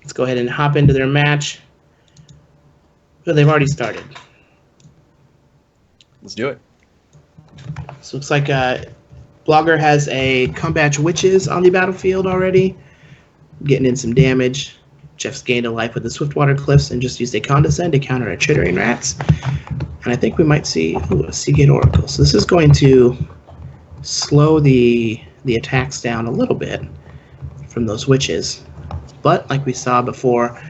Let's go ahead and hop into their match. Oh, they've already started. Let's do it. So it looks like Blogger has a Comebatch Witches on the battlefield already, getting in some damage. Jeff's gained a life with the Swiftwater Cliffs and just used a Condescend to counter a Chittering Rats. And I think we might see a Seagate Oracle. So this is going to slow the attacks down a little bit from those Witches. But like we saw before,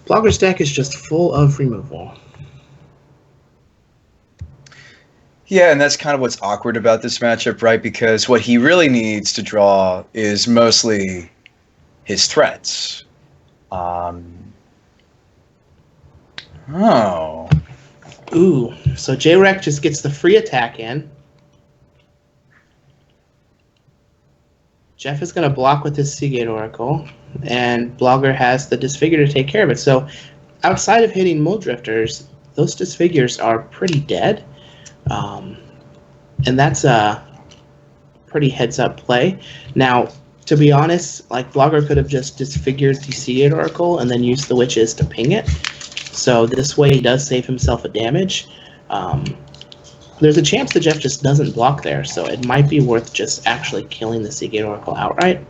Blogger's deck is just full of removal. Yeah, and that's kind of what's awkward about this matchup, right? Because what he really needs to draw is mostly his threats. Ooh, so J-Rec just gets the free attack in. Jeff is going to block with his Seagate Oracle, and Blogger has the Disfigure to take care of it. So outside of hitting Muldrifters, those Disfigures are pretty dead. And that's a pretty heads-up play. Now, to be honest, like Blogger could have just disfigured the Seagate Oracle and then used the Witches to ping it. So this way he does save himself a damage. There's a chance that Jeff just doesn't block there, so it might be worth just actually killing the Seagate Oracle outright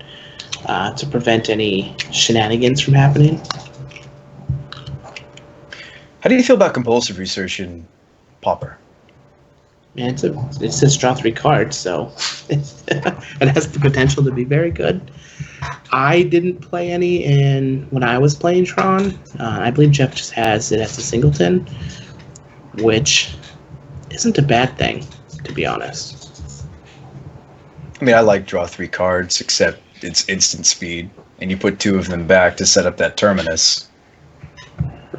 to prevent any shenanigans from happening. How do you feel about compulsive research in Pauper? Man, it says draw 3 cards, so it has the potential to be very good. I didn't play any when I was playing Tron. I believe Jeff just has it as a singleton, which isn't a bad thing, to be honest. I mean, I like draw 3 cards, except it's instant speed, and you put 2 of them back to set up that Terminus.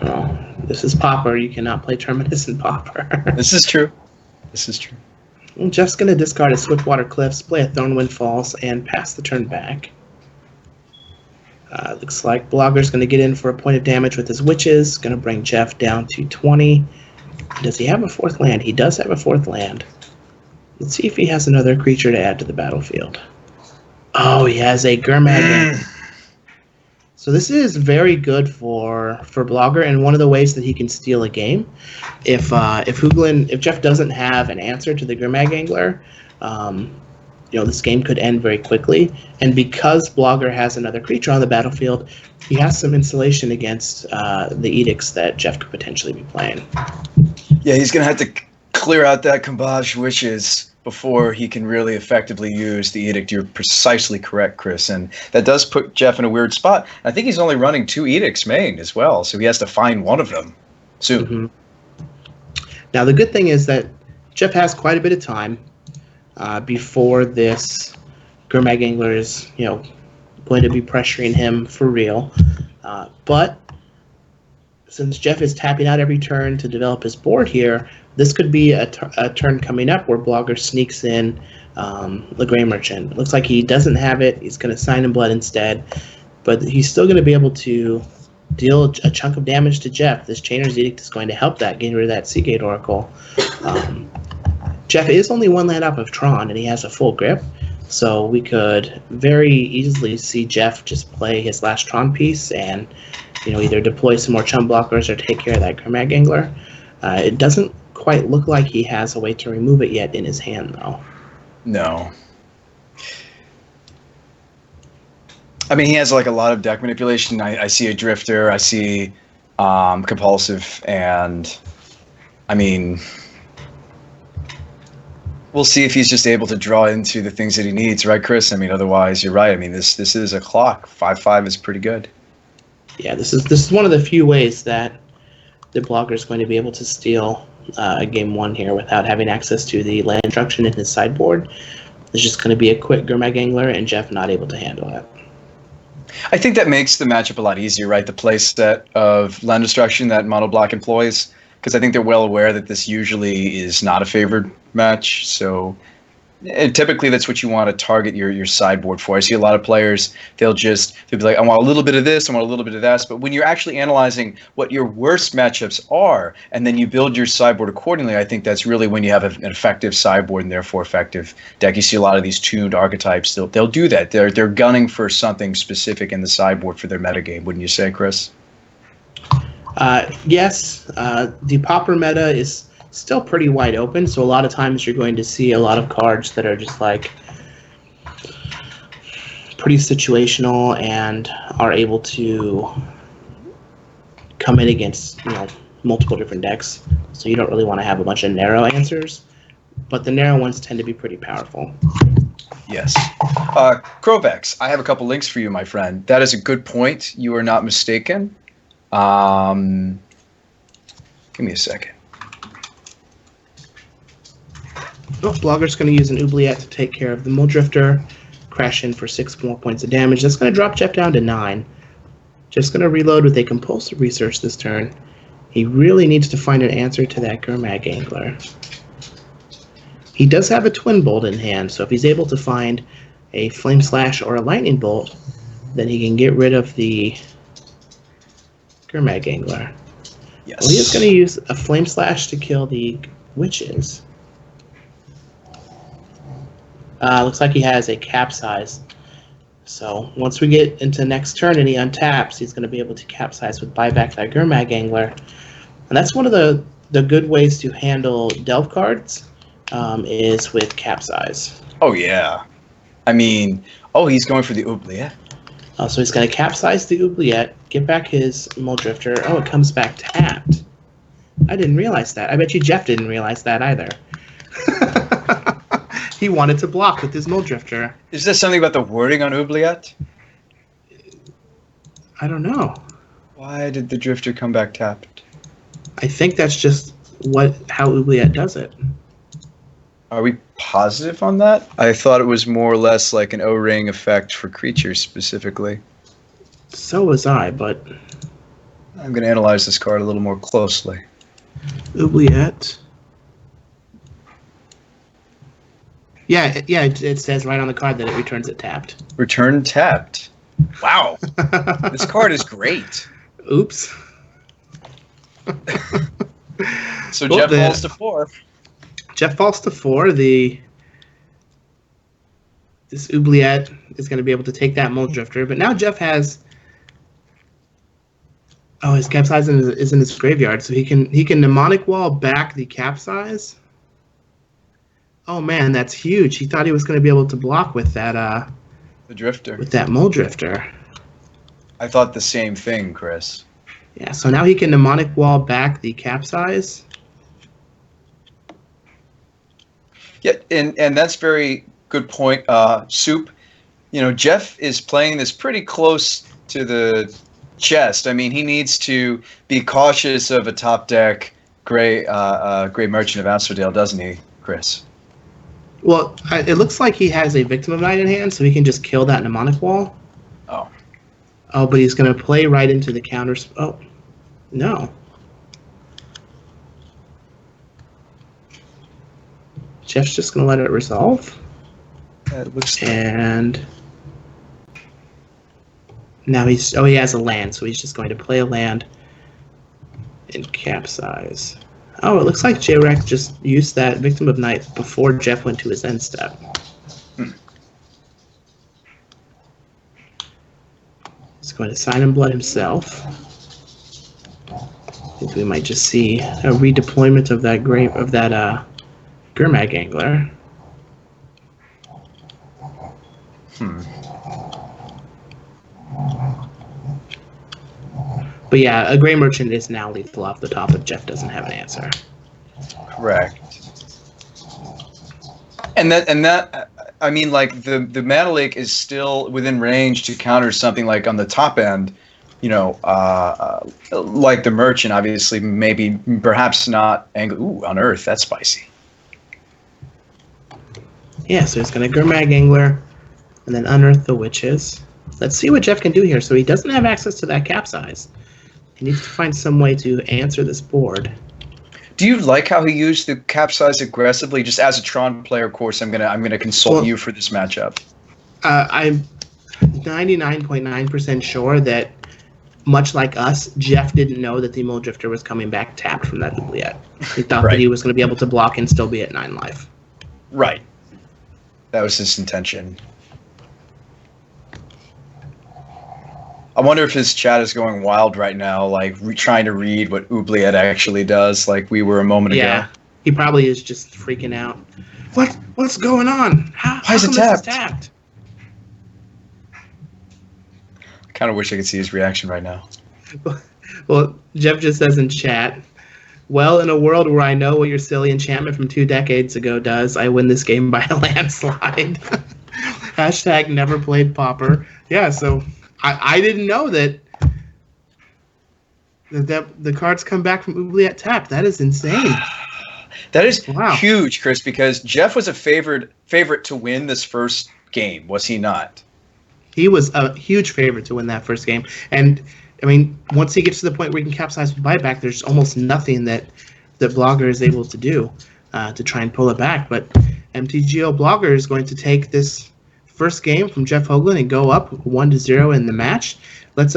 Oh, this is Pauper. You cannot play Terminus in Pauper. This is true. This is true. Well, Jeff's going to discard a Swiftwater Cliffs, play a Thornwind Falls, and pass the turn back. Looks like Blogger's going to get in for a point of damage with his Witches. Going to bring Jeff down to 20. Does he have a 4th land? He does have a 4th land. Let's see if he has another creature to add to the battlefield. Oh, he has a Gurmag. So this is very good for Blogger, and one of the ways that he can steal a game. If Jeff doesn't have an answer to the Gurmag Angler, this game could end very quickly. And because Blogger has another creature on the battlefield, he has some insulation against the edicts that Jeff could potentially be playing. Yeah, he's going to have to clear out that Combage Witches before he can really effectively use the edict. You're precisely correct, Chris, and that does put Jeff in a weird spot. I think he's only running 2 edicts main as well, so he has to find one of them soon. Mm-hmm. Now, the good thing is that Jeff has quite a bit of time before this Gurmag Angler is, going to be pressuring him for real. But since Jeff is tapping out every turn to develop his board here, this could be a turn coming up where Blogger sneaks in the Grey Merchant. It looks like he doesn't have it. He's going to Sign in Blood instead. But he's still going to be able to deal a chunk of damage to Jeff. This Chainer's Edict is going to help that, getting rid of that Seagate Oracle. Jeff is only 1 land up of Tron, and he has a full grip. So we could very easily see Jeff just play his last Tron piece and either deploy some more chum blockers or take care of that Gurmag Angler. It doesn't quite look like he has a way to remove it yet in his hand, though. No. I mean, he has like a lot of deck manipulation. I see a Drifter, I see Compulsive, and I mean, we'll see if he's just able to draw into the things that he needs, right, Chris? I mean, otherwise, you're right. I mean, this is a clock. 5/5 is pretty good. Yeah, this is one of the few ways that the Blogger is going to be able to steal game 1 here without having access to the land instruction in his sideboard. It's just going to be a quick Gurmag Angler, and Jeff not able to handle it. I think that makes the matchup a lot easier, right? The play set of land destruction that Mono Black employs, because I think they're well aware that this usually is not a favored match. So And typically, that's what you want to target your sideboard for. I see a lot of players; they'll be like, "I want a little bit of this, I want a little bit of that." But when you're actually analyzing what your worst matchups are, and then you build your sideboard accordingly, I think that's really when you have an effective sideboard and therefore effective deck. You see a lot of these tuned archetypes; they'll do that. They're gunning for something specific in the sideboard for their metagame. Wouldn't you say, Chris? Yes, the Pauper meta is still pretty wide open, so a lot of times you're going to see a lot of cards that are just like pretty situational and are able to come in against multiple different decks. So you don't really want to have a bunch of narrow answers, but the narrow ones tend to be pretty powerful. Yes. Krovex, I have a couple links for you, my friend. That is a good point. You are not mistaken. Give me a second. Oh, Blogger's going to use an Oubliette to take care of the Muldrifter, crash in for 6 more points of damage. That's going to drop Jeff down to 9. Just going to reload with a Compulsive Research this turn. He really needs to find an answer to that Gurmag Angler. He does have a Twin Bolt in hand, so if he's able to find a Flame Slash or a Lightning Bolt, then he can get rid of the Gurmag Angler. Yes. Well, he is going to use a Flame Slash to kill the Witches. Looks like he has a Capsize. So once we get into next turn and he untaps, he's going to be able to Capsize with buyback that Gurmag Angler. And that's one of the good ways to handle Delve cards is with Capsize. Oh, yeah. I mean, he's going for the Oubliette. So he's going to Capsize the Oubliette, get back his Muldrifter. Oh, it comes back tapped. I didn't realize that. I bet you Jeff didn't realize that either. He wanted to block with his Muldrifter. Is there something about the wording on Oubliette? I don't know. Why did the Drifter come back tapped? I think that's just how Oubliette does it. Are we positive on that? I thought it was more or less like an O-ring effect for creatures specifically. So was I, but I'm going to analyze this card a little more closely. Oubliette. Yeah, it says right on the card that it returns it tapped. Return tapped. Wow. This card is great. Oops. So Jeff falls to 4. Jeff falls to 4. This Oubliette is going to be able to take that Muldrifter, but now Jeff has. Oh, his Capsize is in his graveyard, so he can Mnemonic Wall back the Capsize. Oh man, that's huge. He thought he was going to be able to block with that. The Drifter. With that Muldrifter. I thought the same thing, Chris. Yeah, so now he can Mnemonic Wall back the Capsize. Yeah, and that's very good point. Soup, Jeff is playing this pretty close to the chest. I mean, he needs to be cautious of a top deck Gray Merchant of Asphodel, doesn't he, Chris? Well, it looks like he has a Victim of Night in hand, so he can just kill that Mnemonic Wall. Oh. Oh, but he's going to play right into the counters. Oh, no. Jeff's just going to let it resolve. It looks and now he has a land, so he's just going to play a land and Capsize. Oh, it looks like J-Rex just used that Victim of Night before Jeff went to his end step. He's going to Sign in Blood himself. I think we might just see a redeployment of that Gurmag Angler. But yeah, a Gray Merchant is now lethal off the top if Jeff doesn't have an answer. Correct. And that I mean, like the Mana Lake is still within range to counter something like on the top end, like the Merchant, obviously, maybe, perhaps not. Ooh, Unearth, that's spicy. Yeah, so he's going to Gurmag Angler and then Unearth the Witches. Let's see what Jeff can do here. So he doesn't have access to that Capsize. He needs to find some way to answer this board. Do you like how he used the capsize aggressively? Just as a Tron player, of course, I'm gonna consult you for this matchup. I'm 99.9% sure that, much like us, Jeff didn't know that the Muldrifter was coming back tapped from that oubliette. He thought that he was going to be able to block and still be at 9 life. Right. That was his intention. I wonder if his chat is going wild right now, like trying to read what oubliette actually does, like we were a moment ago. Yeah, he probably is just freaking out. What's going on? Why is it tapped? tapped? I kind of wish I could see his reaction right now. Well, Jeff just says in chat, well, in a world where I know what your silly enchantment from 2 decades ago does, I win this game by a landslide. Hashtag never played Pauper. Yeah, so I didn't know that the cards come back from oubliette tapped. That is insane. That is huge, Chris, because Jeff was a favorite to win this first game, was he not? He was a huge favorite to win that first game. And, I mean, once he gets to the point where he can capsize with buyback, there's almost nothing that the blogger is able to do to try and pull it back. But MTGO blogger is going to take this first game from JeffHoogland and go up 1-0 in the match. Let's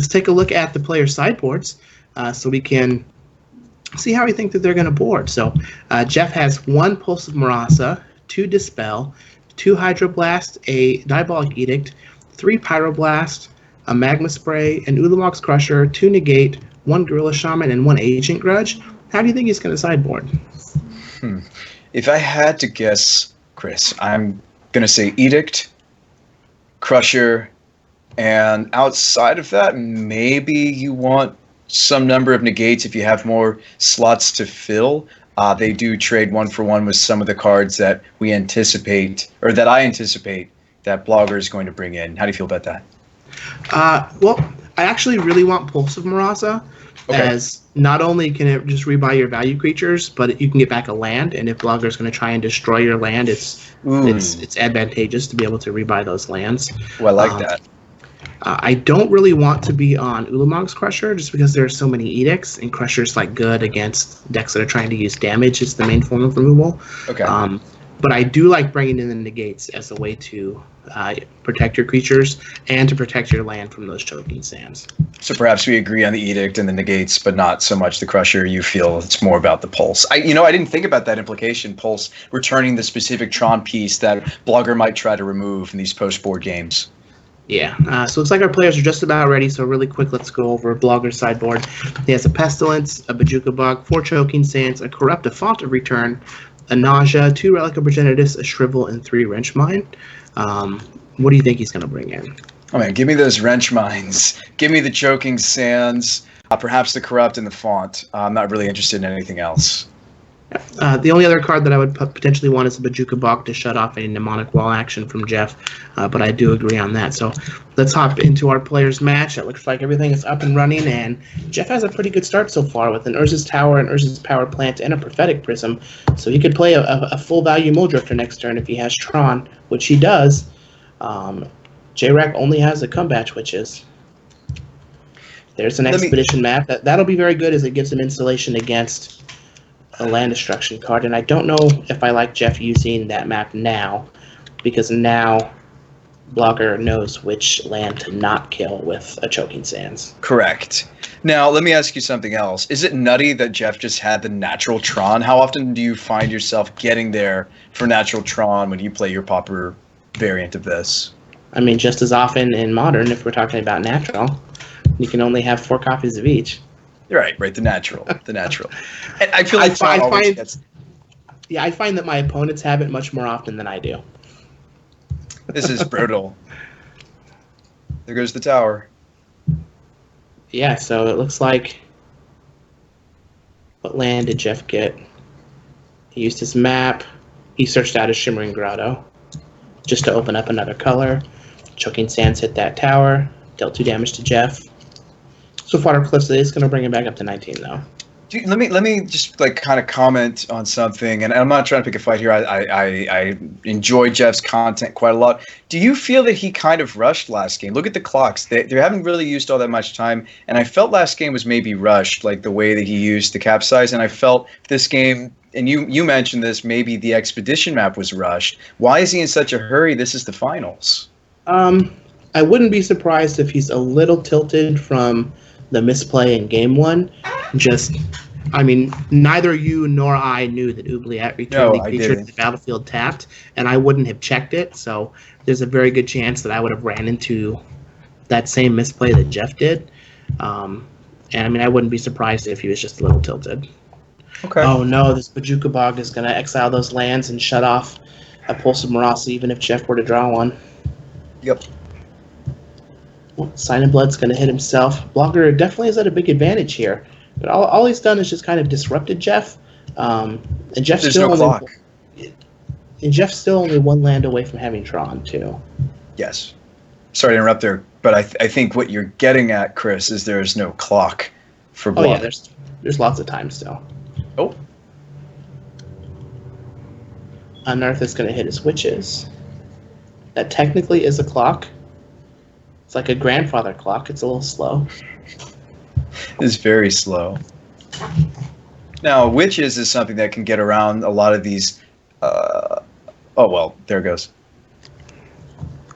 take a look at the player sideboards so we can see how we think that they're going to board. So Jeff has 1 Pulse of Marasa, 2 Dispel, 2 Hydroblast, a Diabolic Edict, 3 Pyroblast, a Magma Spray, an Ulamog's Crusher, 2 Negate, 1 Gorilla Shaman, and 1 Agent Grudge. How do you think he's going to sideboard? If I had to guess, Chris, I'm going to say Edict, Crusher, and outside of that, maybe you want some number of negates if you have more slots to fill. They do trade 1-for-1 with some of the cards that we anticipate, or that I anticipate, that Blogger is going to bring in. How do you feel about that? Well, I actually really want Pulse of Marasa, as not only can it just rebuy your value creatures, but you can get back a land, and if Blogger is going to try and destroy your land, it's advantageous to be able to rebuy those lands. Oh, I like that. I don't really want to be on Ulamog's Crusher just because there are so many edicts, and Crusher's like good against decks that are trying to use damage. It's the main form of removal. Okay. But I do like bringing in the negates as a way to protect your creatures and to protect your land from those choking sands. So perhaps we agree on the edict and the negates, but not so much the Crusher. You feel it's more about the Pulse. I didn't think about that implication. Pulse returning the specific Tron piece that Blogger might try to remove in these post-board games. Yeah, so looks like our players are just about ready, so really quick, let's go over Blogger's sideboard. He has a Pestilence, a Bajuka Bug, 4 Choking Sands, a Corrupt, a Font of Return, a Nausea, 2 Relic of Progenitus, a Shrivel, and 3 Wrench Mine. What do you think he's going to bring in? Oh man, give me those Wrench Mines. Give me the Choking Sands, perhaps the Corrupt and the Font. I'm not really interested in anything else. The only other card that I would potentially want is a Bajuka Bog to shut off any Mnemonic Wall action from Jeff, but I do agree on that. So let's hop into our players' match. It looks like everything is up and running, and Jeff has a pretty good start so far with an Urza's Tower, an Urza's Power Plant, and a Prophetic Prism. So he could play a full-value Muldrifter next turn if he has Tron, which he does. J-Rack only has the Combat Witches. There's an Expedition map. That'll be very good as it gives him insulation against a land destruction card, and I don't know if I like Jeff using that map now, because now Blogger knows which land to not kill with a Choking Sands. Correct. Now, let me ask you something else. Is it nutty that Jeff just had the natural Tron? How often do you find yourself getting there for natural Tron when you play your Pauper variant of this? I mean, just as often in Modern, if we're talking about natural, you can only have 4 copies of each. Right, the natural. And I feel like I find that my opponents have it much more often than I do. This is brutal. There goes the tower. Yeah, so it looks like, what land did Jeff get? He used his map. He searched out a Shimmering Grotto just to open up another color. Choking Sands hit that tower, dealt 2 damage to Jeff. So Water Cliffs is going to bring him back up to 19, though. Let me just like kind of comment on something, and I'm not trying to pick a fight here. I enjoy Jeff's content quite a lot. Do you feel that he kind of rushed last game? Look at the clocks; they haven't really used all that much time, and I felt last game was maybe rushed, like the way that he used the capsize, and I felt this game. And you mentioned this, maybe the expedition map was rushed. Why is he in such a hurry? This is the finals. I wouldn't be surprised if he's a little tilted from the misplay in game one. I mean, neither you nor I knew that Oubliette returned the creature to the battlefield tapped, and I wouldn't have checked it, so there's a very good chance that I would have ran into that same misplay that Jeff did. And I mean, I wouldn't be surprised if he was just a little tilted. Okay. Oh no, this Bajuka Bog is going to exile those lands and shut off a Pulse of Marasi, even if Jeff were to draw one. Yep. Sign of Blood's going to hit himself. Blogger definitely is at a big advantage here. But all he's done is just kind of disrupted Jeff. And Jeff's There's still no clock. And Jeff's still only one land away from having Tron, too. Yes. Sorry to interrupt there, but I think what you're getting at, Chris, is there's no clock for Blogger. Oh, yeah, there's lots of time still. Oh. Unearth is going to hit his witches. That technically is a clock. It's like a grandfather clock. It's a little slow. It's very slow. Now, witches is something that can get around a lot of these. Oh, well, there it goes.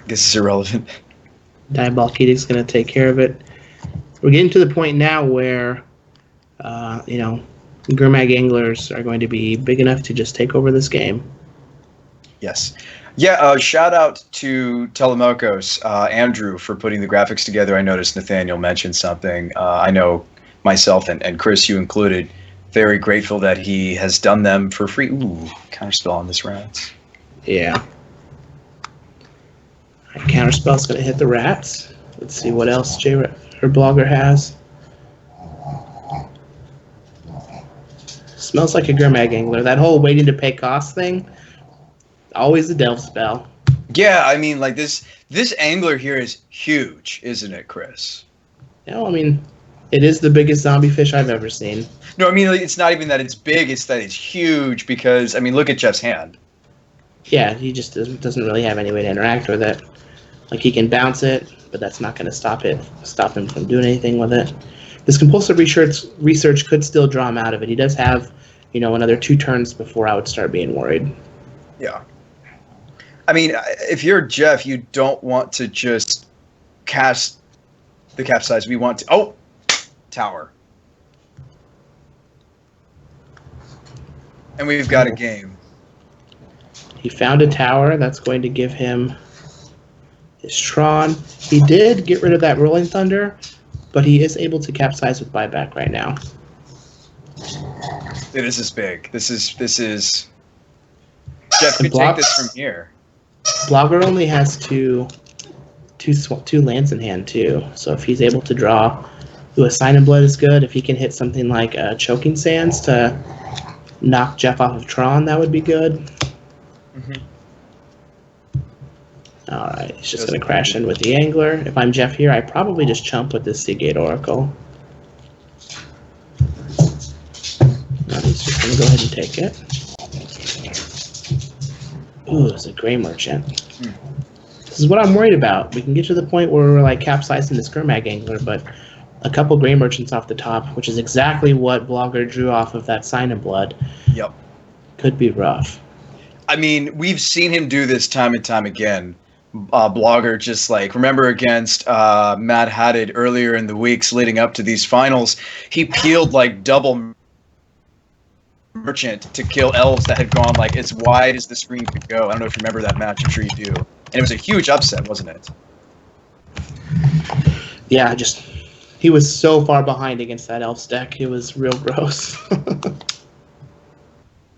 This is irrelevant. Diabolic Edict's going to take care of it. We're getting to the point now where, Gurmag Anglers are going to be big enough to just take over this game. Yes. Yeah, shout out to Telemocos, Andrew, for putting the graphics together. I noticed Nathaniel mentioned something. I know myself and Chris, you included, very grateful that he has done them for free. Ooh, counterspell on this rats. Yeah. Counterspell's going to hit the rats. Let's see what else her blogger has. Smells like a Gurmag Angler. That whole waiting to pay cost thing, always a delve spell. Yeah, I mean, like this angler here is huge, isn't it, Chris? I mean, it is the biggest zombie fish I've ever seen. No, I mean, it's not even that it's big, it's that it's huge because, I mean, look at Jeff's hand. Yeah, he just doesn't really have any way to interact with it. Like, he can bounce it, but that's not going to stop him from doing anything with it. This compulsive research could still draw him out of it. He does have, another 2 turns before I would start being worried. Yeah. I mean, if you're Jeff, you don't want to just cast the capsize. We want to... Oh! Tower. And we've got a game. He found a tower. That's going to give him his Tron. He did get rid of that Rolling Thunder, but he is able to capsize with buyback right now. Yeah, this is big. This is... Jeff could take this from here. Blogger only has two lands in hand, too. So if he's able to draw... a Sign of Blood is good. If he can hit something like Choking Sands to knock Jeff off of Tron, that would be good. Mm-hmm. Alright, he's just going to crash in with the Angler. If I'm Jeff here, I probably just chump with this Seagate Oracle. Now he's just going to go ahead and take it. Ooh, it's a Gray Merchant. This is what I'm worried about. We can get to the point where we're like capsizing this Gurmag Angler, but a couple Gray Merchants off the top, which is exactly what Blogger drew off of that Sign of Blood. Yep. Could be rough. I mean, we've seen him do this time and time again. Blogger just like, remember against Mad Hatted earlier in the weeks leading up to these finals, he peeled like double Merchant to kill elves that had gone like as wide as the screen could go. I don't know if you remember that match, I'm sure you do. And it was a huge upset, wasn't it? Yeah, he was so far behind against that elf deck. It was real gross.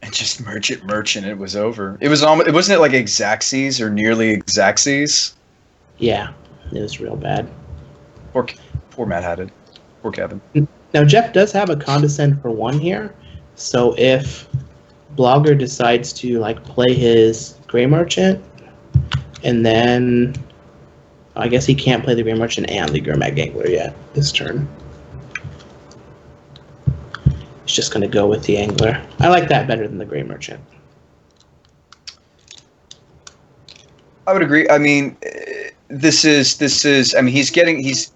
And just merchant, it was over. It was almost, wasn't it like Exacxes or nearly Exacxes? Yeah, it was real bad. Poor Mad Hatted. Poor Kevin. Now Jeff does have a Condescend for 1 here, so if Blogger decides to like play his Gray Merchant, and then I guess he can't play the Gray Merchant and the Gurmag Angler yet this turn. He's just going to go with the Angler. I like that better than the Gray Merchant. I would agree. I mean, this is. I mean, he's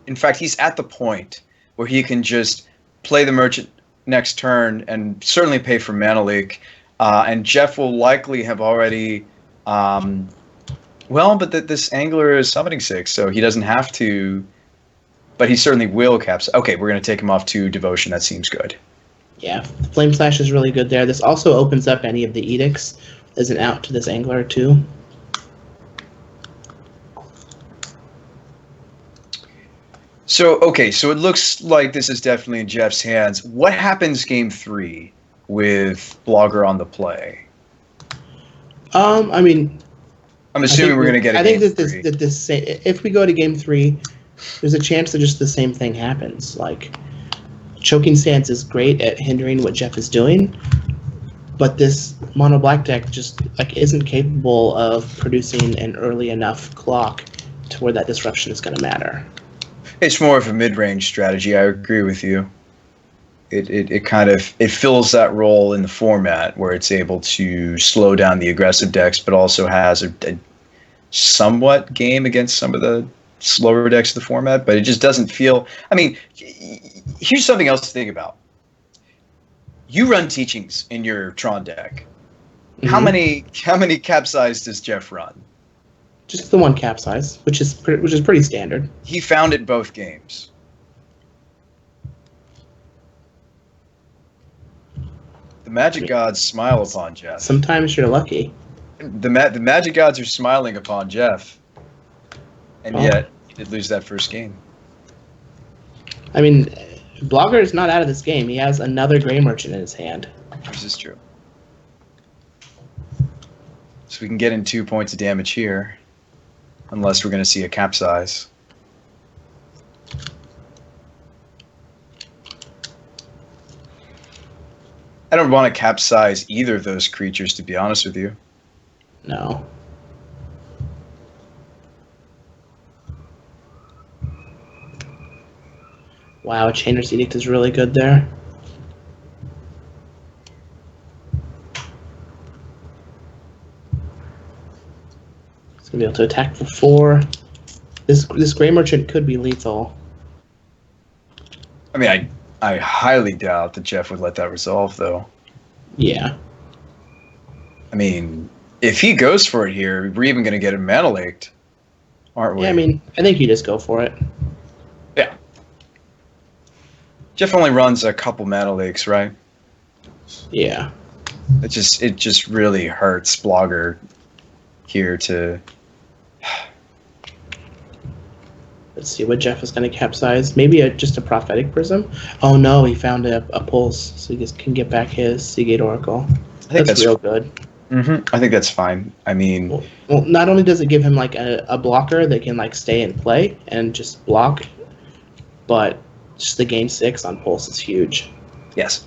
in fact, he's at the point where he can just play the Merchant next turn and certainly pay for Mana Leak. And Jeff will likely have already. Well, but this Angler is summoning 6, so he doesn't have to. But he certainly will capsize. Okay, we're going to take him off to Devotion. That seems good. Yeah, Flame Slash is really good there. This also opens up any of the edicts as an out to this Angler, too. So, okay, so it looks like this is definitely in Jeff's hands. What happens game 3 with Blogger on the play? I mean... I'm assuming we're going to get a game 3. I think that this if we go to game 3, there's a chance that just the same thing happens. Like, Choking Stance is great at hindering what Jeff is doing, but this mono black deck just isn't capable of producing an early enough clock to where that disruption is going to matter. It's more of a mid-range strategy. I agree with you. It kind of fills that role in the format where it's able to slow down the aggressive decks, but also has a somewhat game against some of the slower decks of the format. But it just doesn't feel. I mean, here's something else to think about. You run teachings in your Tron deck. Mm-hmm. How many capsize does Jeff run? Just the one capsize, which is pretty standard. He found it both games. The Magic Gods smile upon Jeff. Sometimes you're lucky. The Magic Gods are smiling upon Jeff, and yet he did lose that first game. I mean, Blogger is not out of this game. He has another Gray Merchant in his hand. This is true. So we can get in 2 points of damage here, unless we're going to see a capsize. I don't want to capsize either of those creatures, to be honest with you. No. Wow, Chainer's Edict is really good there. It's gonna be able to attack for 4. This Gray Merchant could be lethal. I mean, I highly doubt that Jeff would let that resolve, though. Yeah. I mean, if he goes for it here, we're even going to get him mana leaked, aren't we? Yeah, I mean, I think you just go for it. Yeah. Jeff only runs a couple mana leaks, right? Yeah. It just really hurts Blogger here to... Let's see what Jeff is going to capsize. Maybe just a Prophetic Prism. Oh no, he found a pulse, so he just can get back his Seagate Oracle. I think that's real good. Mm-hmm. I think that's fine. I mean, well, not only does it give him like a blocker that can like stay and play and just block, but just the game 6 on pulse is huge. Yes.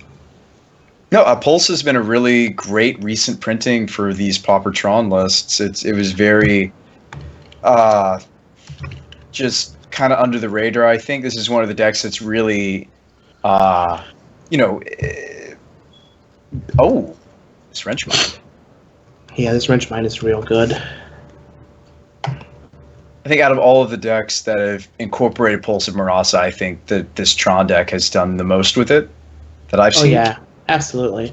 No, Pulse has been a really great recent printing for these Pauper Tron lists. It was very, just kind of under the radar. I think this is one of the decks that's really, oh, this Wrench Mind. Yeah, this Wrench Mind is real good. I think out of all of the decks that have incorporated Pulse of Marasa, I think that this Tron deck has done the most with it that I've seen. Oh yeah, absolutely.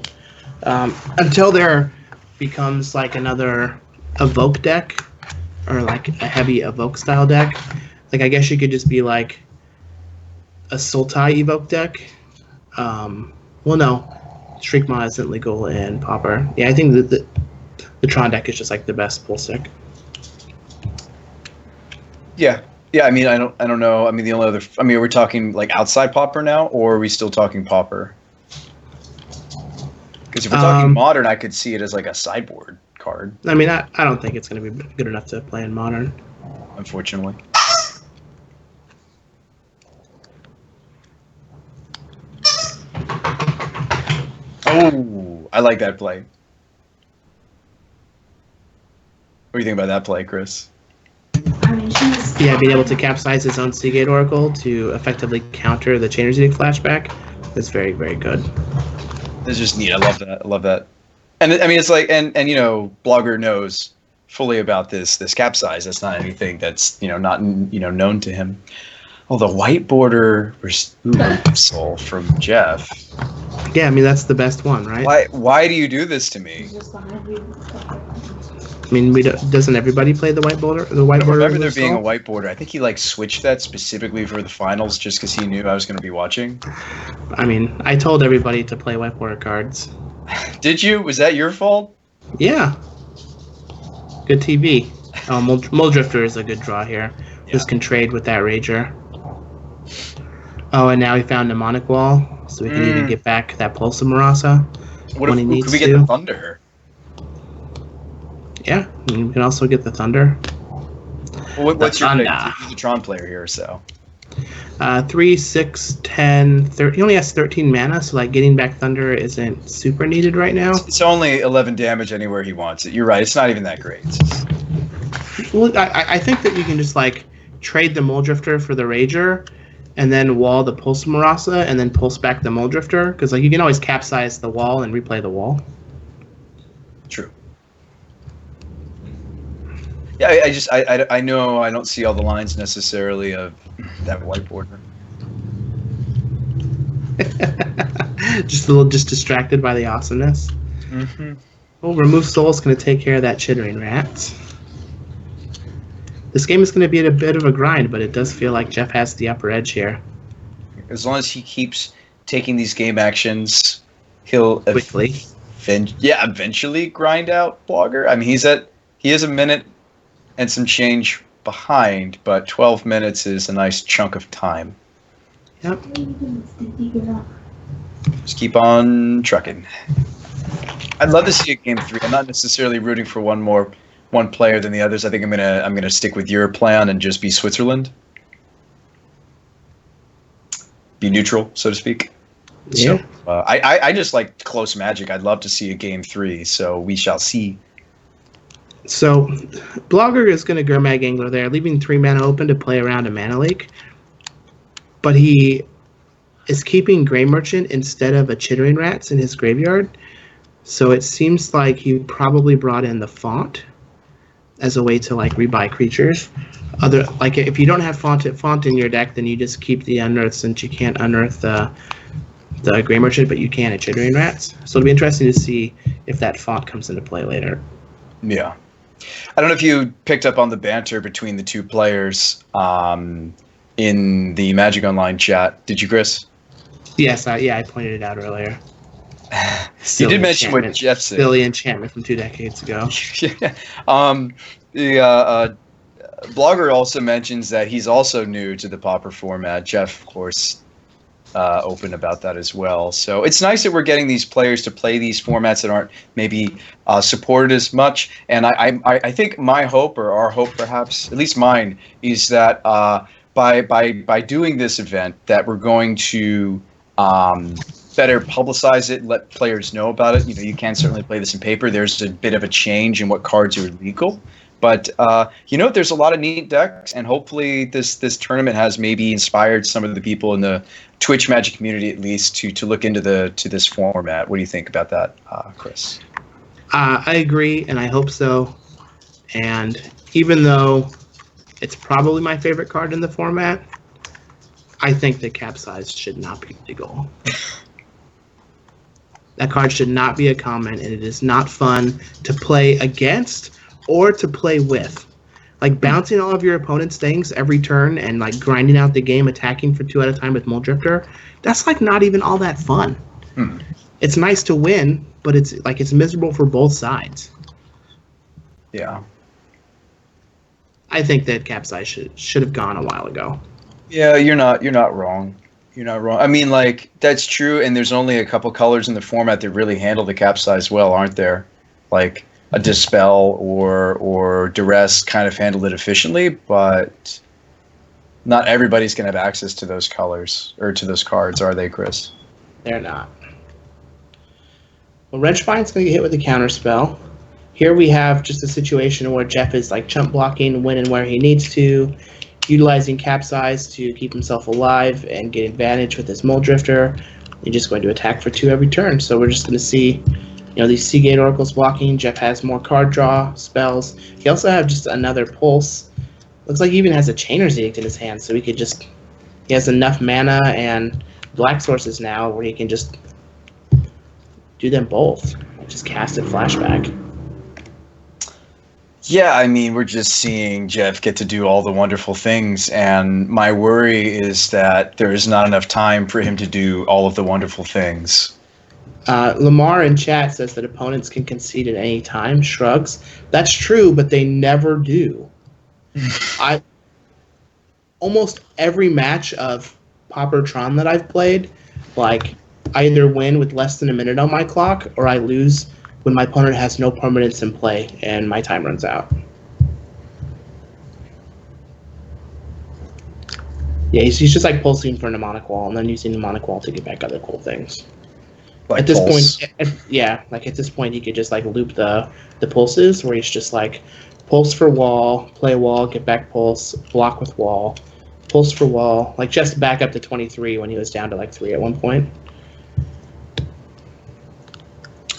Until there becomes like another Evoke deck or like a heavy Evoke style deck. Like, I guess you could just be like a Sultai Evoke deck. Well, no. Shriekmaw isn't legal in Pauper. Yeah, I think that the Tron deck is just like the best pulse deck. Yeah. Yeah, I mean, I don't know. I mean, the only other... I mean, are we talking like outside Pauper now, or are we still talking Pauper? Because if we're talking Modern, I could see it as like a sideboard card. I mean, I don't think it's going to be good enough to play in Modern. Unfortunately. Oh, I like that play. What do you think about that play, Chris? Yeah, being able to capsize his own Seagate Oracle to effectively counter the Chainer's Edict flashback It's very, very good. It's just neat. I love that. I love that. And I mean, it's like, and you know, Blogger knows fully about this capsize. That's not anything that's not known to him. Oh, the white border soul from Jeff. Yeah, I mean that's the best one, right? Why do you do this to me? I mean, doesn't everybody play the white border? The white border. I remember there being a white border. I think he switched that specifically for the finals, just because he knew I was going to be watching. I mean, I told everybody to play white border cards. Did you? Was that your fault? Yeah. Good TV. Oh, Mole Drifter is a good draw here. Yeah. This can trade with that Rager. Oh, and now we found Mnemonic Wall, so we can even get back that Pulsa Marasa when he needs to. Could we get the Thunder? Yeah, and we can also get the Thunder. Well, what's your pick? He's a Tron player here, so. 3, 6, 10, 30. He only has 13 mana, so getting back Thunder isn't super needed right now. It's only 11 damage anywhere he wants it. You're right. It's not even that great. Well, I think that you can just trade the Mole Drifter for the Rager, and then wall the Pulse Marasa, and then pulse back the Mole Drifter, because you can always capsize the wall and replay the wall. True. Yeah, I know I don't see all the lines necessarily of that white border. just distracted by the awesomeness. Mm-hmm. Well, Remove Soul is going to take care of that Chittering Rat. This game is going to be a bit of a grind, but it does feel like Jeff has the upper edge here. As long as he keeps taking these game actions, he'll quickly, eventually grind out Blogger. I mean, he is a minute and some change behind, but 12 minutes is a nice chunk of time. Yep. Just keep on trucking. I'd love to see a game 3. I'm not necessarily rooting for one player than the others. I think I'm gonna stick with your plan and just be Switzerland. Be neutral, so to speak. Yeah. So, I just like close magic. I'd love to see a game 3, so we shall see. So, Blogger is going to Gurmag Angler there, leaving 3 mana open to play around a mana lake. But he is keeping Grey Merchant instead of a Chittering Rats in his graveyard. So it seems like he probably brought in the Font as a way to rebuy creatures. If you don't have Font in your deck, then you just keep the Unearth, since you can't unearth the Grey Merchant, but you can at Chittering Rats. So it'll be interesting to see if that Font comes into play later. Yeah. I don't know if you picked up on the banter between the two players in the Magic Online chat. Did you, Chris? Yes, I pointed it out earlier. You did mention what Jeff said. Silly enchantment from 2 decades ago. Yeah. Blogger also mentions that he's also new to the Pauper format. Jeff, of course, open about that as well. So it's nice that we're getting these players to play these formats that aren't maybe supported as much. And I think my hope, or our hope perhaps, at least mine, is that by doing this event, that we're going to better publicize it, let players know about it. You can certainly play this in paper. There's a bit of a change in what cards are legal. But there's a lot of neat decks, and hopefully this tournament has maybe inspired some of the people in the Twitch Magic community, at least, to look into this format. What do you think about that, Chris? I agree, and I hope so. And even though it's probably my favorite card in the format, I think that Capsize should not be legal. That card should not be a common, and it is not fun to play against or to play with. Bouncing all of your opponent's things every turn and grinding out the game, attacking for 2 at a time with Mole Drifter, that's not even all that fun. It's nice to win, but it's miserable for both sides. Yeah. I think that Capsize should have gone a while ago. Yeah, you're not wrong. You're not wrong. I mean, that's true, and there's only a couple colors in the format that really handle the Capsize well, aren't there? A Dispel or Duress kind of handled it efficiently, but not everybody's going to have access to those colors or to those cards, are they, Chris? They're not. Well, Wrenchbine's going to get hit with a counterspell. Here we have just a situation where Jeff is chump blocking when and where he needs to, utilizing Capsize to keep himself alive and get advantage with his Mole Drifter, You're just going to attack for 2 every turn. So we're just going to see, these Seagate Oracles blocking. Jeff has more card draw spells. He also has just another Pulse. Looks like he even has a Chainer's Edict in his hand, so he has enough mana and black sources now where he can just do them both. Just cast it flashback. Yeah, I mean, we're just seeing Jeff get to do all the wonderful things, and my worry is that there is not enough time for him to do all of the wonderful things. Lamar in chat says that opponents can concede at any time. Shrugs. That's true, but they never do. Almost every match of Pauper Tron that I've played, like, I either win with less than a minute on my clock, or I lose when my opponent has no permanents in play and my time runs out. Yeah, he's just like pulsing for a mnemonic wall and then using the mnemonic wall to get back other cool things. Like at this pulse. point, at this point, he could just like loop the pulses where he's just like pulse for wall, play wall, get back pulse, block with wall, pulse for wall, like just back up to 23 when he was down to like 3 at one point.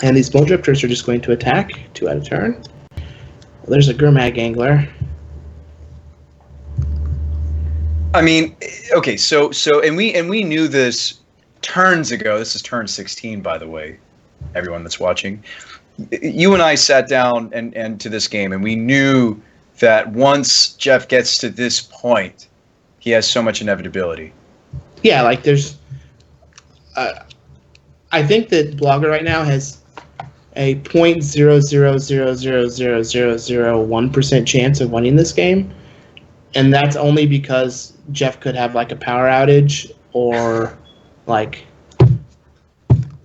And these Bone Drifters are just going to attack 2 at a turn. There's a Gurmag Angler. I mean, okay, so and we knew this turns ago. This is turn 16, by the way, everyone that's watching. You and I sat down and to this game, and we knew that once Jeff gets to this point, he has so much inevitability. Yeah, like there's... I think that Blogger right now has a 0.0000001% chance of winning this game, and that's only because Jeff could have like a power outage, or like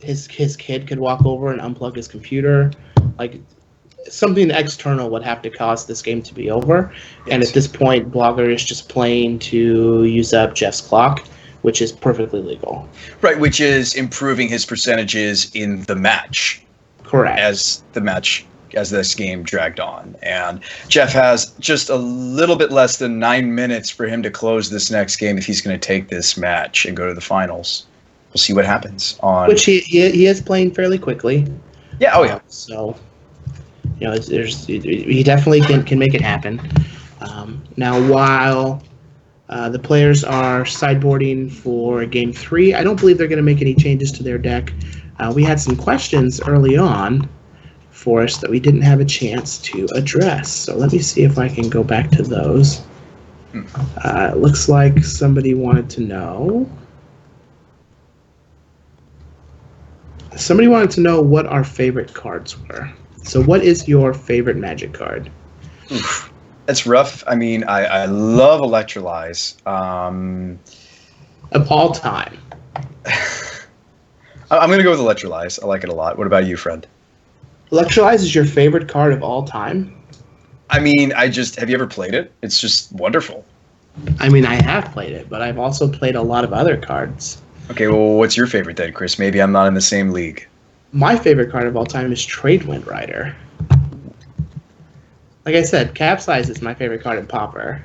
his kid could walk over and unplug his computer. Like something external would have to cause this game to be over. Yes. And at this point, Blogger is just playing to use up Jeff's clock, which is perfectly legal. Right, which is improving his percentages in the match. Correct. As this game dragged on. And Jeff has just a little bit less than 9 minutes for him to close this next game if he's going to take this match and go to the finals. We'll see what happens on... Which he is playing fairly quickly. Yeah, oh yeah. So, he definitely can make it happen. Now, while the players are sideboarding for Game 3, I don't believe they're going to make any changes to their deck. We had some questions early on for us that we didn't have a chance to address. So let me see if I can go back to those. It looks like somebody wanted to know... Somebody wanted to know what our favorite cards were. So what is your favorite Magic card? That's rough. I mean, I love Electrolyze. Of all time. I'm going to go with Electrolyze. I like it a lot. What about you, friend? Electrolyze is your favorite card of all time? I mean, have you ever played it? It's just wonderful. I mean, I have played it, but I've also played a lot of other cards. Okay, well, what's your favorite then, Chris? Maybe I'm not in the same league. My favorite card of all time is Tradewind Rider. Like I said, Capsize is my favorite card in Pauper.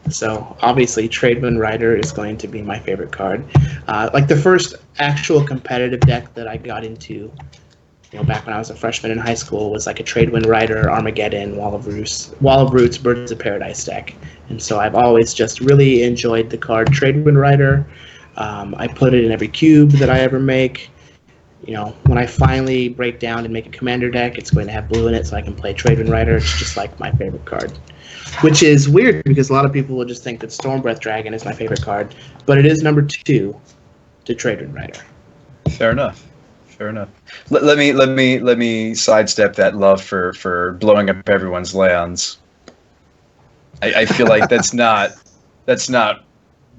So, obviously, Tradewind Rider is going to be my favorite card. Like, the first actual competitive deck that I got into, back when I was a freshman in high school, was like a Tradewind Rider, Armageddon, Wall of Roots, Birds of Paradise deck. And so I've always just really enjoyed the card Tradewind Rider. I put it in every cube that I ever make. When I finally break down and make a commander deck, it's going to have blue in it so I can play Tradewind Rider. It's just like my favorite card. Which is weird because a lot of people will just think that Stormbreath Dragon is my favorite card, but it is number 2 to Tradewind Rider. Fair enough. Let me sidestep that love for blowing up everyone's lands. I feel like that's not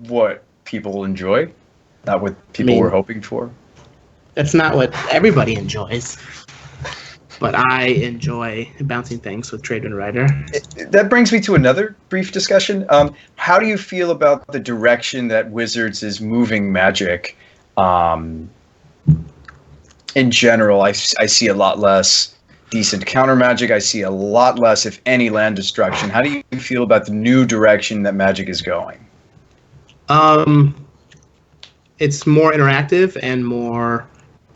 what people enjoy, not what people were hoping for. That's not what everybody enjoys, but I enjoy bouncing things with Tradewind Rider. That brings me to another brief discussion. How do you feel about the direction that Wizards is moving Magic? In general, I see a lot less decent counter Magic. I see a lot less, if any, land destruction. How do you feel about the new direction that Magic is going? it's more interactive and more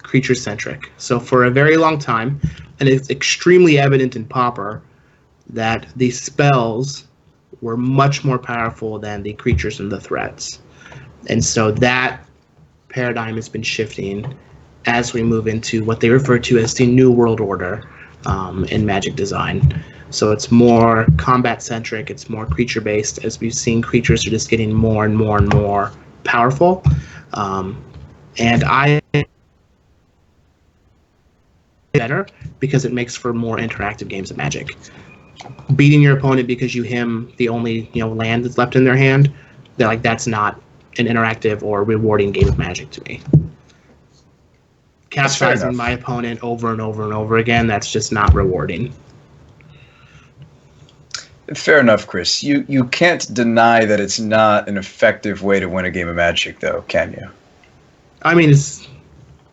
creature centric. So for a very long time, and it's extremely evident in Pauper, that the spells were much more powerful than the creatures and the threats. And so that paradigm has been shifting as we move into what they refer to as the New World Order in Magic design. So it's more combat-centric, it's more creature-based, as we've seen creatures are just getting more and more and more powerful. And I better because it makes for more interactive games of Magic. Beating your opponent because you hem the only land that's left in their hand, that's not an interactive or rewarding game of Magic to me. Capsizing my opponent over and over and over again, that's just not rewarding. Fair enough, Chris. You can't deny that it's not an effective way to win a game of Magic, though, can you? I mean,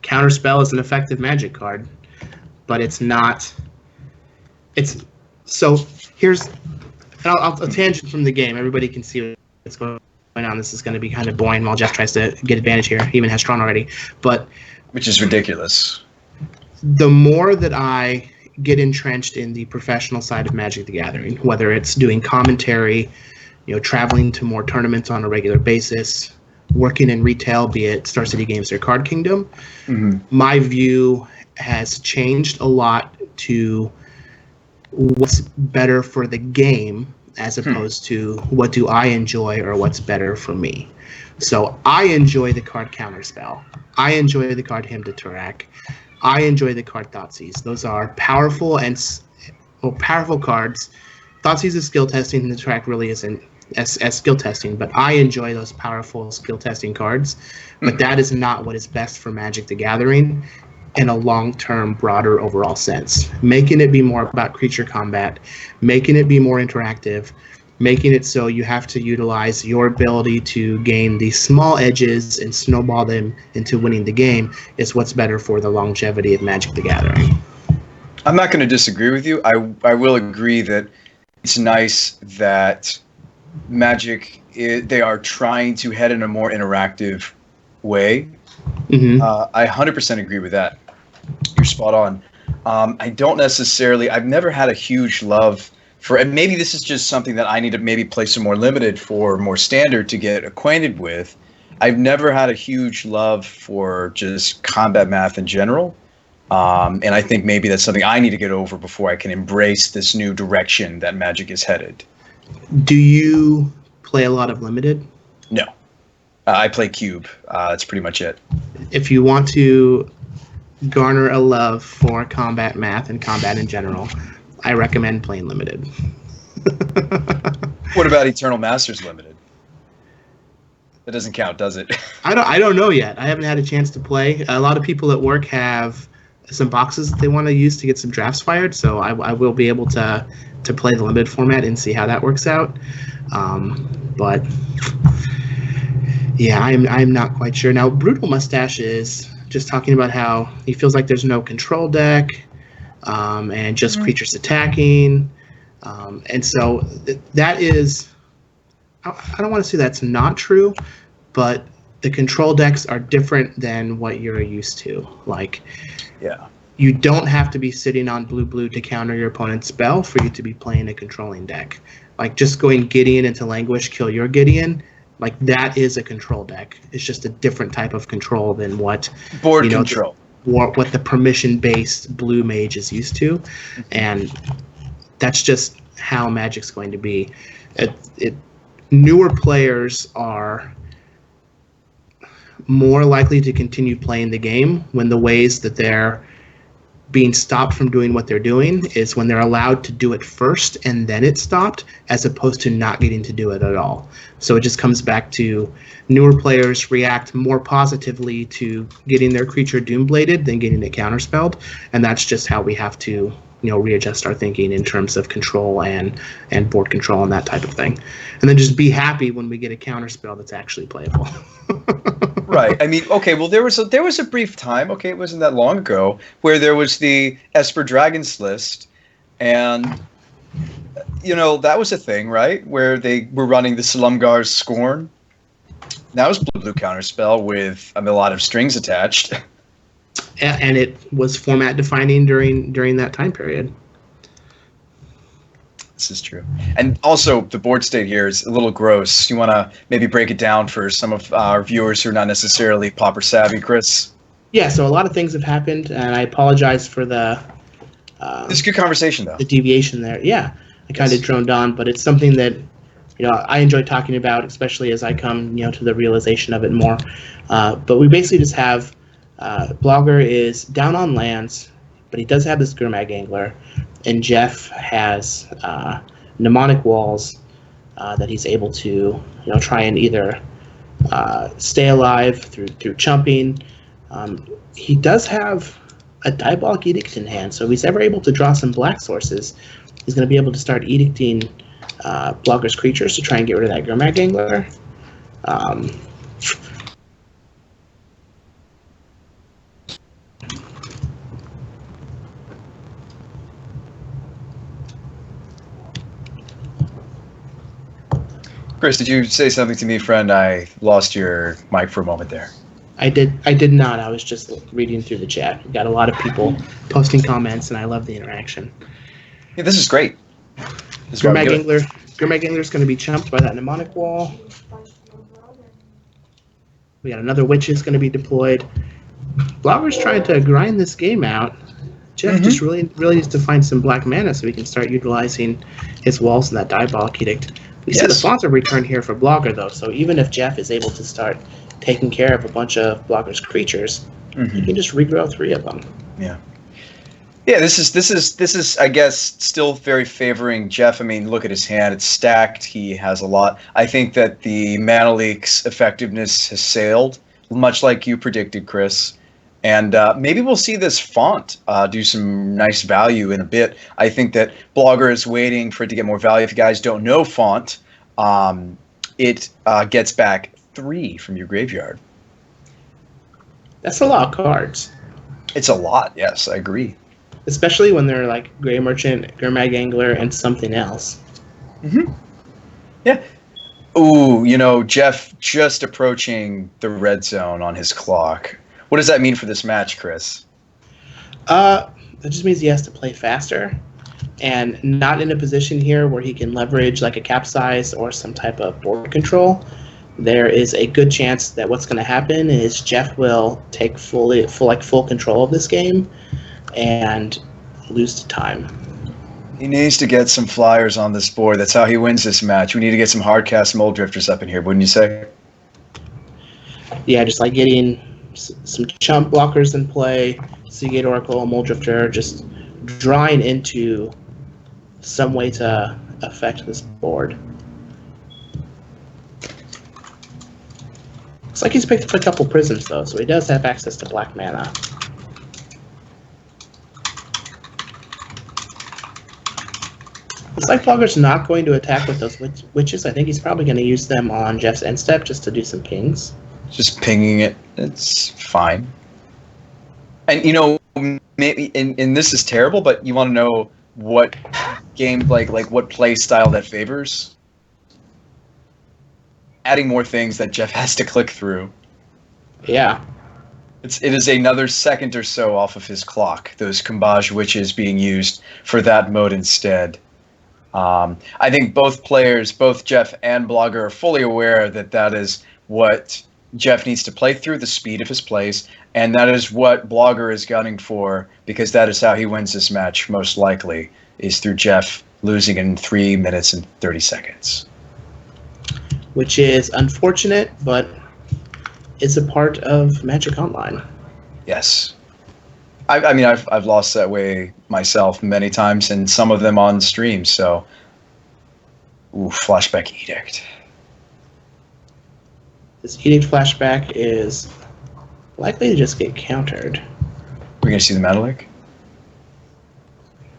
Counterspell is an effective Magic card, but it's not. So here's, I'll tangent from the game. Everybody can see what's going on. This is going to be kind of boring while Jeff tries to get advantage here. He even has Tron already, but which is ridiculous. The more that I get entrenched in the professional side of Magic the Gathering, whether it's doing commentary, traveling to more tournaments on a regular basis, working in retail, be it Star City Games or Card Kingdom, my view has changed a lot to what's better for the game as opposed to what do I enjoy or what's better for me. So I enjoy the card Counterspell. I enjoy the card Hymn to Turak. I enjoy the card Thoughtseize. Those are powerful powerful cards. Thoughtseize is skill testing, and the Turak really isn't as skill testing, but I enjoy those powerful skill testing cards. But that is not what is best for Magic the Gathering in a long-term, broader overall sense. Making it be more about creature combat, making it be more interactive, making it so you have to utilize your ability to gain these small edges and snowball them into winning the game is what's better for the longevity of Magic the Gathering. I'm not going to disagree with you. I will agree that it's nice that Magic, they are trying to head in a more interactive way. I 100% agree with that. You're spot on. I've never had a huge love for, and maybe this is just something that I need to maybe play some more limited for more standard to get acquainted with. I've never had a huge love for just combat math in general. And I think maybe that's something I need to get over before I can embrace this new direction that Magic is headed. Do you play a lot of limited? No. I play Cube. That's pretty much it. If you want to garner a love for combat math and combat in general, I recommend playing limited. What about Eternal Masters Limited? That doesn't count, does it? I don't know yet. I haven't had a chance to play. A lot of people at work have some boxes that they want to use to get some drafts fired, so I will be able to play the limited format and see how that works out. But yeah, I'm not quite sure. Now, Brutal Mustache is just talking about how he feels like there's no control deck, and just creatures attacking. And so that is, I don't want to say that's not true, but the control decks are different than what you're used to. You don't have to be sitting on blue to counter your opponent's spell for you to be playing a controlling deck. Just going Gideon into Languish, kill your Gideon, that is a control deck. It's just a different type of control than what board control. What the permission-based blue mage is used to, and that's just how Magic's going to be. Newer players are more likely to continue playing the game when the ways that they're being stopped from doing what they're doing is when they're allowed to do it first and then it's stopped, as opposed to not getting to do it at all. So it just comes back to newer players react more positively to getting their creature Doombladed than getting it counterspelled, and that's just how we have to readjust our thinking in terms of control and board control and that type of thing. And then just be happy when we get a counterspell that's actually playable. Right. I mean, okay, well, there was a brief time, okay, it wasn't that long ago, where there was the Esper Dragons list, and, that was a thing, right? Where they were running the Slumgar's Scorn. That was blue counterspell with a lot of strings attached. And it was format defining during that time period. This is true. And also, the board state here is a little gross. You want to maybe break it down for some of our viewers who are not necessarily Pauper savvy, Chris? Yeah, so a lot of things have happened, and I apologize for the It's a good conversation, though. the deviation there. Yeah, I kind of droned on, but it's something that I enjoy talking about, especially as I come to the realization of it more. But we basically just have Blogger is down on lands, but he does have this Gurmag Angler, and Jeff has mnemonic walls that he's able to try and either stay alive through chumping. He does have a Diabolic Edict in hand, so if he's ever able to draw some black sources, he's going to be able to start edicting Blogger's creatures to try and get rid of that Gurmag Angler. Chris, did you say something to me, friend? I lost your mic for a moment there. I did not. I was just reading through the chat. We got a lot of people posting comments, and I love the interaction. Yeah, this is great. Gurmag Angler is going to be chumped by that mnemonic wall. We got another Witches going to be deployed. Blogger's trying to grind this game out. Jeff just really needs to find some black mana so he can start utilizing his walls and that Diabolic Edict. We see the Sponsor return here for Blogger, though, so even if Jeff is able to start taking care of a bunch of Blogger's creatures, he can just regrow 3 of them. Yeah. Yeah, this is I guess still very favoring Jeff. I mean, look at his hand; it's stacked. He has a lot. I think that the Mana Leak's effectiveness has sailed, much like you predicted, Chris. And maybe we'll see this font do some nice value in a bit. I think that Blogger is waiting for it to get more value. If you guys don't know font, it gets back 3 from your graveyard. That's a lot of cards. It's a lot, yes, I agree. Especially when they're like Grey Merchant, Gurmag Angler, and something else. Yeah. Ooh, Jeff just approaching the red zone on his clock. What does that mean for this match, Chris? That just means he has to play faster and not in a position here where he can leverage like a capsize or some type of board control. There is a good chance that what's going to happen is Jeff will take full control of this game and lose to time. He needs to get some flyers on this board. That's how he wins this match. We need to get some hardcast Mold Drifters up in here, wouldn't you say? Yeah, just like getting some chump blockers in play, Seagate Oracle, Mold Drifter, just drawing into some way to affect this board. Looks like he's picked up a couple prisms, though, so he does have access to black mana. Looks like Blogger's not going to attack with those witches. I think he's probably going to use them on Jeff's end step just to do some pings. Just pinging it. It's fine. And, maybe, and this is terrible, but you want to know what game, like what play style that favors? Adding more things that Jeff has to click through. Yeah. It is another second or so off of his clock, those Combage Witches being used for that mode instead. I think both players, both Jeff and Blogger, are fully aware that that is what Jeff needs to play through, the speed of his plays, and that is what Blogger is gunning for, because that is how he wins this match most likely, is through Jeff losing in 3 minutes and 30 seconds. Which is unfortunate, but it's a part of Magic Online. Yes. I mean, I've lost that way myself many times, and some of them on stream, so... Ooh, Flashback Edict. This Edict Flashback is likely to just get countered. We're going to see the Metalik?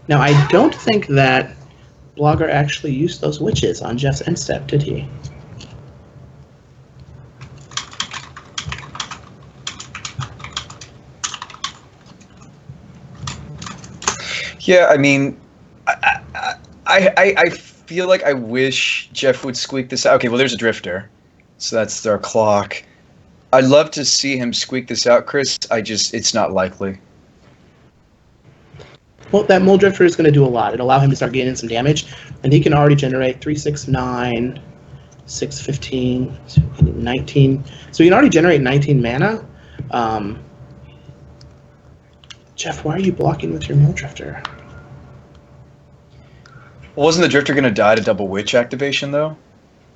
Now, I don't think that Blogger actually used those witches on Jeff's end step, did he? Yeah, I mean, I feel like I wish Jeff would squeak this out. Okay, well, there's a Drifter. So that's our clock. I'd love to see him squeak this out, Chris. It's not likely. Well, that Mole Drifter is going to do a lot. It'll allow him to start getting some damage, and he can already generate 3, 6, 9, 6, 15, 19. So he can already generate 19 mana. Jeff, why are you blocking with your Mole Drifter? Well, wasn't the Drifter going to die to double Witch activation, though?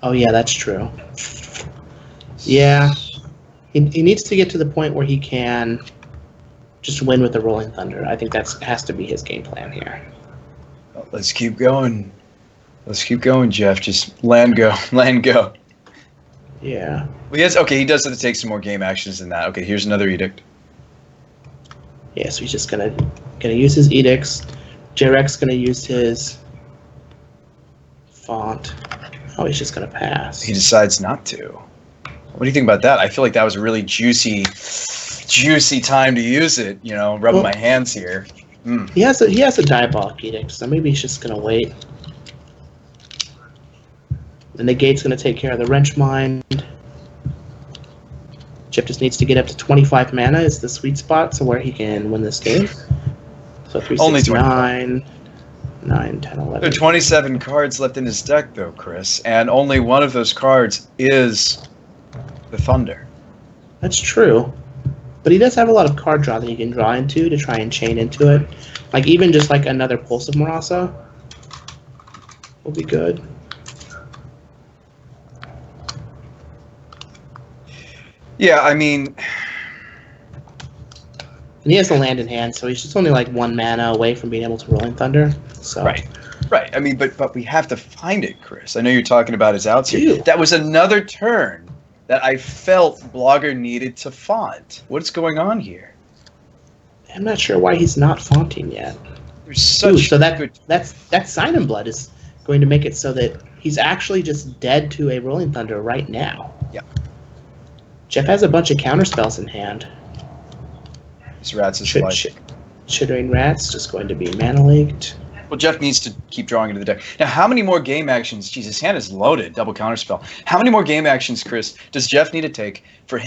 Oh, yeah, that's true. Yeah. He needs to get to the point where he can just win with the Rolling Thunder. I think that has to be his game plan here. Well, let's keep going. Let's keep going, Jeff. Just land go. Land go. Yeah. Well, yes, okay, he does have to take some more game actions than that. Okay, here's another edict. Yeah, so he's just gonna use his edicts. J-Rex gonna use his font. Oh, he's just gonna pass. He decides not to. What do you think about that? I feel like that was a really juicy time to use it. You know, rubbing my hands here. Mm. He has a diabolic edict, so maybe he's just gonna wait. And the gate's gonna take care of the wrench mind. Jeff just needs to get up to 25 mana is the sweet spot, so where he can win this game. So 3, 6, 9, 10, 11. There are 27 cards left in his deck, though, Chris, and only one of those cards is the Thunder. That's true. But he does have a lot of card draw that he can draw into to try and chain into it. Like, even just like another Pulse of Marasa will be good. Yeah, I mean... And he has the land in hand, so he's just only like 1 mana away from being able to Rolling Thunder. So. Right. I mean, but we have to find it, Chris. I know you're talking about his outs here. Ew. That was another turn that I felt Blogger needed to font. What's going on here? I'm not sure why he's not fonting yet. There's such so good... that Sign in Blood is going to make it so that he's actually just dead to a Rolling Thunder right now. Yeah. Jeff has a bunch of counter spells in hand. His Rats is like... Chittering Rats just going to be mana leaked. Well, Jeff needs to keep drawing into the deck. Now, how many more game actions? Jeez, his hand is loaded. Double counterspell. How many more game actions, Chris, does Jeff need to take for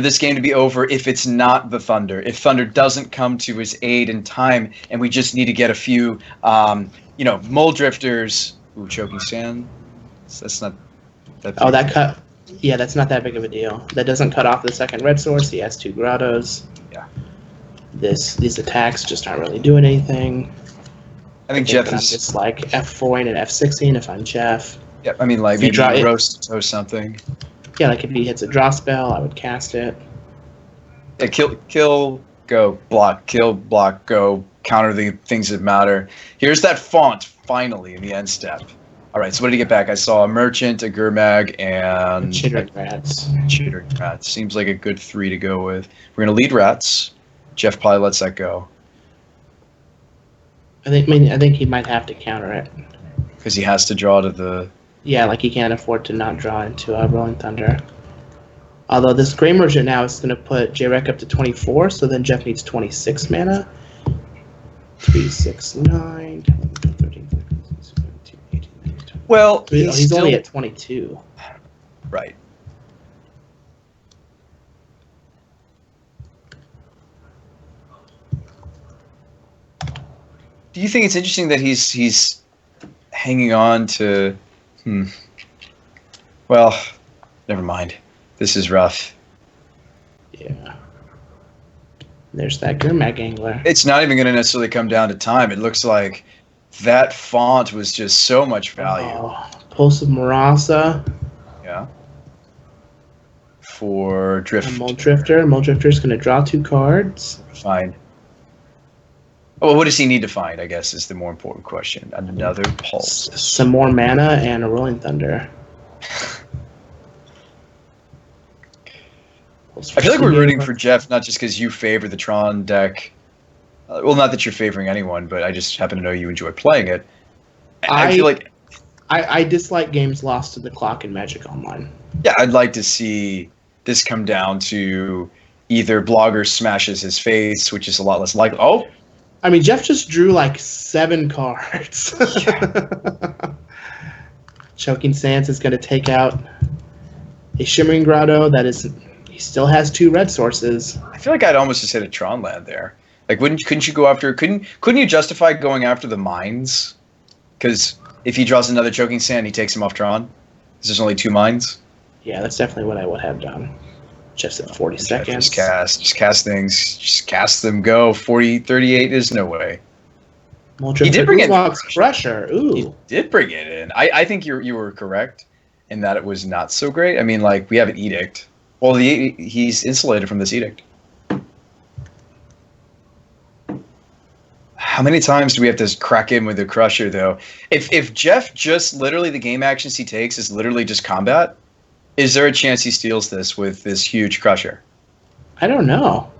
this game to be over if it's not the Thunder? If Thunder doesn't come to his aid in time, and we just need to get a few, Mole Drifters. Ooh, Choking Sand. That's not that big. Oh, that cut. Yeah, that's not that big of a deal. That doesn't cut off the second red source. He has 2 grottos. Yeah. These attacks just aren't really doing anything. I think Jeff is just like F4 and F16 if I'm Jeff. Yeah, I mean, like maybe roast or something. Yeah, like if he hits a draw spell, I would cast it. Yeah, kill, go, block, kill, block, go, counter the things that matter. Here's that font, finally, in the end step. All right, so what did he get back? I saw a Merchant, a Gurmag, and... Chittering Rats. Chittering Rats. Seems like a good 3 to go with. We're going to lead Rats. Jeff probably lets that go. I think he might have to counter it. Because he has to draw to the... Yeah, like he can't afford to not draw into Rolling Thunder. Although this Grey Merchant now is going to put J-Rec up to 24, so then Jeff needs 26 mana. 3, 6, 9, 10, 13, 14, 17, 18, 19, 20. Well, he's only at 22. Right. Do you think it's interesting that he's hanging on to... Well, never mind. This is rough. Yeah. There's that Gurmag Angler. It's not even going to necessarily come down to time. It looks like that font was just so much value. Oh, Pulse of Marasa. Yeah. For Drift. Mole Drifter. Mole Drifter's going to draw 2 cards. Fine. Oh, what does he need to find, I guess, is the more important question. Another Pulse. Some more mana and a Rolling Thunder. I feel like we're rooting for Jeff, not just because you favor the Tron deck. Well, not that you're favoring anyone, but I just happen to know you enjoy playing it. I feel like... I dislike games lost to the clock in Magic Online. Yeah, I'd like to see this come down to either Blogger smashes his face, which is a lot less likely. Oh! I mean, Jeff just drew like 7 cards. Yeah. Choking Sands is going to take out a Shimmering Grotto that is, he still has 2 red sources. I feel like I'd almost just hit a Tron land there. Like, couldn't you go after? Couldn't you justify going after the mines? Because if he draws another Choking Sand, he takes him off Tron. Because there's only 2 mines. Yeah, that's definitely what I would have done. Just at 40 seconds. Just cast things. Just cast them. Go 40, 38. Is no way. He did bring in Crusher. Ooh, he did bring it in. I think you were correct in that it was not so great. I mean, like, we have an edict. Well, he's insulated from this edict. How many times do we have to crack in with the Crusher, though? If Jeff just literally the game actions he takes is literally just combat, is there a chance he steals this with this huge Crusher? I don't know.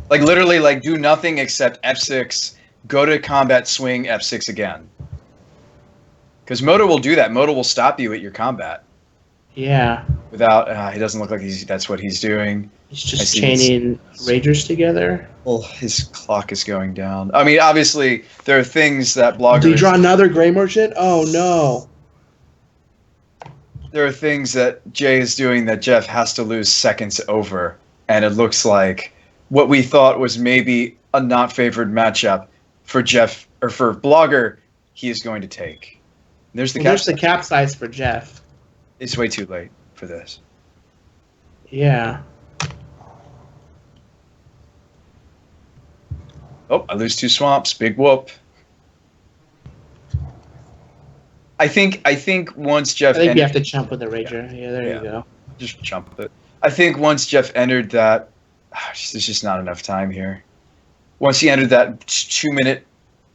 Like, literally, like, do nothing except F6, go to combat, swing, F6 again. Because Moto will do that. Moto will stop you at your combat. Yeah. Without, he doesn't look like that's what he's doing. He's just chaining Ragers together. Well, his clock is going down. I mean, obviously, there are things that bloggers... Did he draw another Grey Merchant? Oh, no. There are things that Jay is doing that Jeff has to lose seconds over. And it looks like what we thought was maybe a not favored matchup for Jeff, or for Blogger, he is going to take. There's the capsize for Jeff. It's way too late for this. Yeah. Oh, I lose 2 swamps. Big whoop. I think once Jeff... I think you have to jump with the Rager. Yeah, there you go. Just jump with it. I think once Jeff entered that... there's just not enough time here. Once he entered that 2-minute...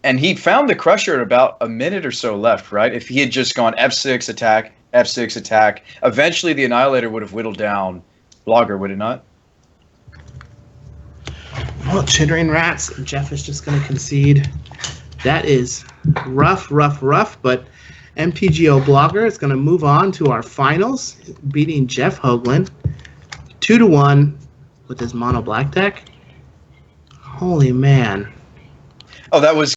And he found the Crusher at about a minute or so left, right? If he had just gone F6, attack, F6, attack, eventually the Annihilator would have whittled down Blogger, would it not? Well, Chittering Rats, Jeff is just going to concede. That is rough, but MTGO Blogger is going to move on to our finals, beating JeffHoogland 2-1 with his mono black deck. Holy man. Oh, that was